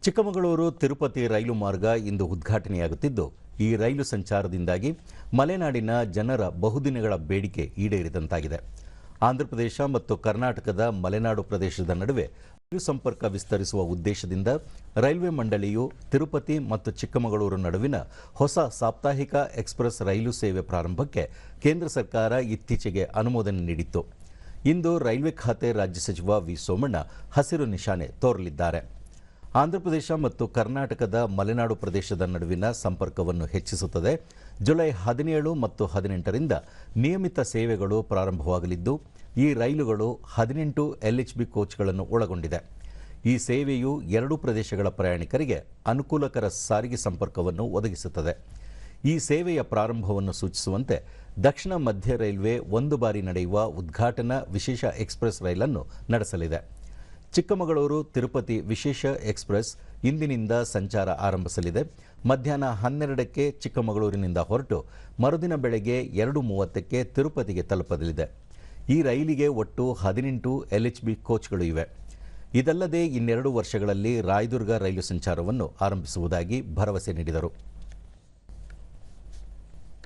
ಚಿಕ್ಕಮಗಳೂರು ತಿರುಪತಿ ರೈಲು ಮಾರ್ಗ ಇಂದು ಉದ್ಘಾಟನೆಯಾಗುತ್ತಿದ್ದು, ಈ ರೈಲು ಸಂಚಾರದಿಂದಾಗಿ ಮಲೆನಾಡಿನ ಜನರ ಬಹುದಿನಗಳ ಬೇಡಿಕೆ ಈಡೇರಿದಂತಾಗಿದೆ. ಆಂಧ್ರಪ್ರದೇಶ ಮತ್ತು ಕರ್ನಾಟಕದ ಮಲೆನಾಡು ಪ್ರದೇಶದ ನಡುವೆ ರೈಲು ಸಂಪರ್ಕ ವಿಸ್ತರಿಸುವ ಉದ್ದೇಶದಿಂದ ರೈಲ್ವೆ ಮಂಡಳಿಯು ತಿರುಪತಿ ಮತ್ತು ಚಿಕ್ಕಮಗಳೂರು ನಡುವಿನ ಹೊಸ ಸಾಪ್ತಾಹಿಕ ಎಕ್ಸ್‌ಪ್ರೆಸ್ ರೈಲು ಸೇವೆ ಪ್ರಾರಂಭಕ್ಕೆ ಕೇಂದ್ರ ಸರ್ಕಾರ ಇತ್ತೀಚೆಗೆ ಅನುಮೋದನೆ ನೀಡಿತ್ತು. ಇಂದು ರೈಲ್ವೆ ಖಾತೆ ರಾಜ್ಯ ಸಚಿವ ವಿ ಸೋಮಣ್ಣ ಹಸಿರು ನಿಶಾನೆ ತೋರಲಿದ್ದಾರೆ. ಆಂಧ್ರಪ್ರದೇಶ ಮತ್ತು ಕರ್ನಾಟಕದ ಮಲೆನಾಡು ಪ್ರದೇಶದ ನಡುವಿನ ಸಂಪರ್ಕವನ್ನು ಹೆಚ್ಚಿಸುತ್ತದೆ. ಜುಲೈ 17 ಮತ್ತು 18ರಿಂದ ನಿಯಮಿತ ಸೇವೆಗಳು ಪ್ರಾರಂಭವಾಗಲಿದ್ದು, ಈ ರೈಲುಗಳು 18 LHB ಕೋಚ್ಗಳನ್ನು ಒಳಗೊಂಡಿದೆ. ಈ ಸೇವೆಯು ಎರಡೂ ಪ್ರದೇಶಗಳ ಪ್ರಯಾಣಿಕರಿಗೆ ಅನುಕೂಲಕರ ಸಾರಿಗೆ ಸಂಪರ್ಕವನ್ನು ಒದಗಿಸುತ್ತದೆ. ಈ ಸೇವೆಯ ಪ್ರಾರಂಭವನ್ನು ಸೂಚಿಸುವಂತೆ ದಕ್ಷಿಣ ಮಧ್ಯ ರೈಲ್ವೆ ಒಂದು ಬಾರಿ ನಡೆಯುವ ಉದ್ಘಾಟನಾ ವಿಶೇಷ ಎಕ್ಸ್‌ಪ್ರೆಸ್ ರೈಲನ್ನು ನಡೆಸಲಿದೆ. ಚಿಕ್ಕಮಗಳೂರು ತಿರುಪತಿ ವಿಶೇಷ ಎಕ್ಸ್‌ಪ್ರೆಸ್ ಇಂದಿನಿಂದ ಸಂಚಾರ ಆರಂಭಿಸಲಿದೆ. ಮಧ್ಯಾಹ್ನ 12ಕ್ಕೆ ಚಿಕ್ಕಮಗಳೂರಿನಿಂದ ಹೊರಟು ಮರುದಿನ ಬೆಳಗ್ಗೆ 2:30ಕ್ಕೆ ತಿರುಪತಿಗೆ ತಲುಪಲಿದೆ. ಈ ರೈಲಿಗೆ ಒಟ್ಟು 18 LHB ಕೋಚ್ಗಳು ಇವೆ. ಇದಲ್ಲದೆ ಇನ್ನೆರಡು ವರ್ಷಗಳಲ್ಲಿ ರಾಯದುರ್ಗ ರೈಲು ಸಂಚಾರವನ್ನು ಆರಂಭಿಸುವುದಾಗಿ ಭರವಸೆ ನೀಡಿದರು.